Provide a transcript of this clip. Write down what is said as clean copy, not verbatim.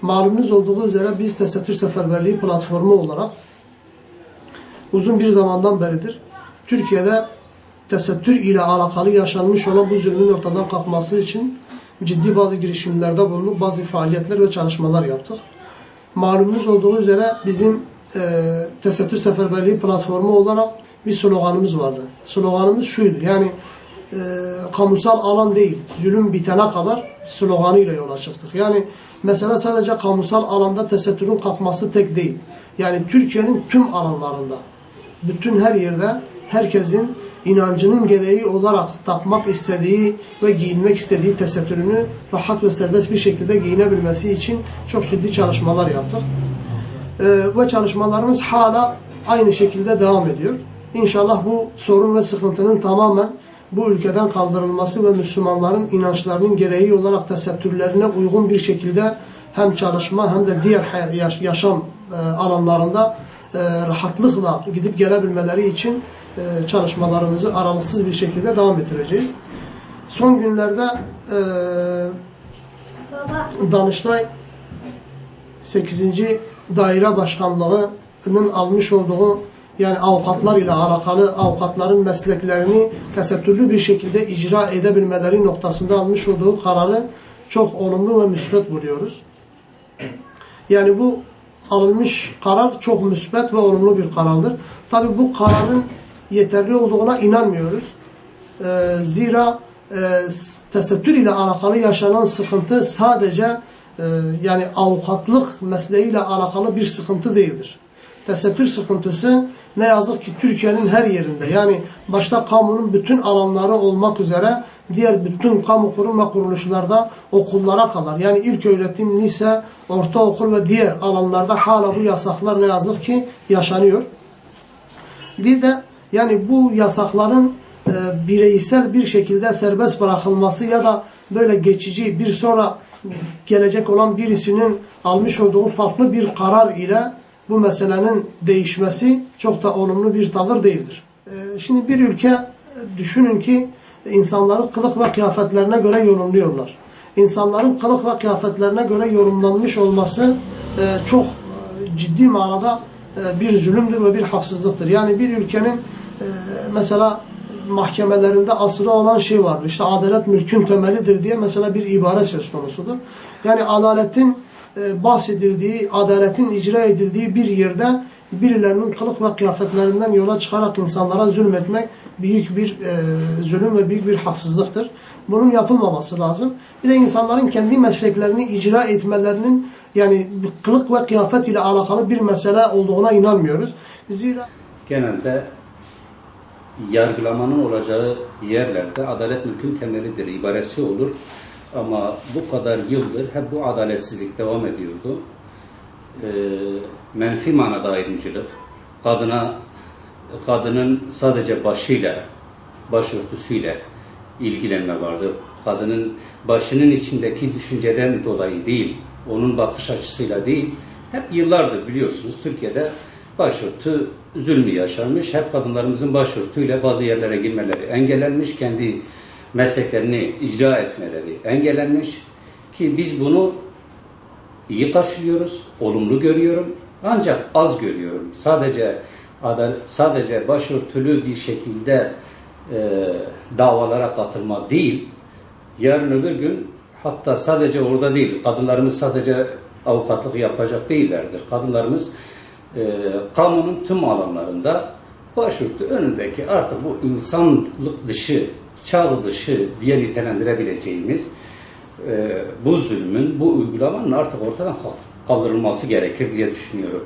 Malumunuz olduğu üzere biz Tesettür Seferberliği platformu olarak uzun bir zamandan beridir Türkiye'de tesettür ile alakalı yaşanmış olan bu zulmün ortadan kalkması için ciddi bazı girişimlerde bulunup bazı faaliyetler ve çalışmalar yaptık. Malumunuz olduğu üzere bizim Tesettür Seferberliği platformu olarak bir sloganımız vardı. Sloganımız şuydu, yani kamusal alan değil, zulüm bitene kadar sloganıyla yola çıktık. Yani mesela sadece kamusal alanda tesettürün kalkması tek değil. Yani Türkiye'nin tüm alanlarında, bütün her yerde herkesin inancının gereği olarak takmak istediği ve giyinmek istediği tesettürünü rahat ve serbest bir şekilde giyinebilmesi için çok ciddi çalışmalar yaptık. Ve çalışmalarımız hala aynı şekilde devam ediyor. İnşallah bu sorun ve sıkıntının tamamen bu ülkeden kaldırılması ve Müslümanların inançlarının gereği olarak tesettürlerine uygun bir şekilde hem çalışma hem de diğer yaşam alanlarında rahatlıkla gidip gelebilmeleri için çalışmalarımızı aralıksız bir şekilde devam ettireceğiz. Son günlerde Danıştay 8. Daire Başkanlığı'nın almış olduğu, yani avukatlar ile alakalı avukatların mesleklerini tesettürlü bir şekilde icra edebilmeleri noktasında almış olduğu kararı çok olumlu ve müsbet buluyoruz. Yani bu alınmış karar çok müsbet ve olumlu bir karardır. Tabii bu kararın yeterli olduğuna inanmıyoruz. Zira tesettür ile alakalı yaşanan sıkıntı sadece yani avukatlık mesleğiyle alakalı bir sıkıntı değildir. Tesettür sıkıntısı ne yazık ki Türkiye'nin her yerinde, yani başta kamunun bütün alanları olmak üzere diğer bütün kamu kurum ve kuruluşlarda okullara kadar, yani ilköğretim, lise, ortaokul ve diğer alanlarda hala bu yasaklar ne yazık ki yaşanıyor. Bir de yani bu yasakların bireysel bir şekilde serbest bırakılması ya da böyle geçici bir sonra gelecek olan birisinin almış olduğu farklı bir karar ile bu meselenin değişmesi çok da olumlu bir tavır değildir. Şimdi bir ülke düşünün ki insanları kılık ve kıyafetlerine göre yorumluyorlar. İnsanların kılık ve kıyafetlerine göre yorumlanmış olması çok ciddi manada bir zulümdür ve bir haksızlıktır. Yani bir ülkenin mesela mahkemelerinde asılı olan şey vardır. İşte adalet mülkün temelidir diye mesela bir ibare söz konusudur. Yani adaletin bahsedildiği, adaletin icra edildiği bir yerde birilerinin kılık ve kıyafetlerinden yola çıkarak insanlara zulmetmek büyük bir zulüm ve büyük bir haksızlıktır. Bunun yapılmaması lazım. Bir de insanların kendi mesleklerini icra etmelerinin, yani kılık ve kıyafet ile alakalı bir mesele olduğuna inanmıyoruz. Zira genelde yargılamanın olacağı yerlerde adalet mülkün temelidir ibaresi olur. Ama bu kadar yıldır hep bu adaletsizlik devam ediyordu. Menfi manada ayrımcılık, kadının sadece başıyla, başörtüsüyle ilgilenme vardı. Kadının başının içindeki düşünceden dolayı değil, onun bakış açısıyla değil, hep yıllardır biliyorsunuz Türkiye'de başörtü zulmü yaşanmış. Hep kadınlarımızın başörtüyle bazı yerlere girmeleri engellenmiş, kendi mesleklerini icra etmeleri engellenmiş ki biz bunu iyi karşılıyoruz, olumlu görüyorum. Ancak az görüyorum. Sadece başörtülü bir şekilde davalara katılma değil, yarın öbür gün hatta sadece orada değil, kadınlarımız sadece avukatlık yapacak değillerdir. Kadınlarımız kamunun tüm alanlarında başörtü önündeki artık bu insanlık dışı, çağ dışı diye nitelendirebileceğimiz bu zulmün, bu uygulamanın artık ortadan kaldırılması gerekir diye düşünüyorum.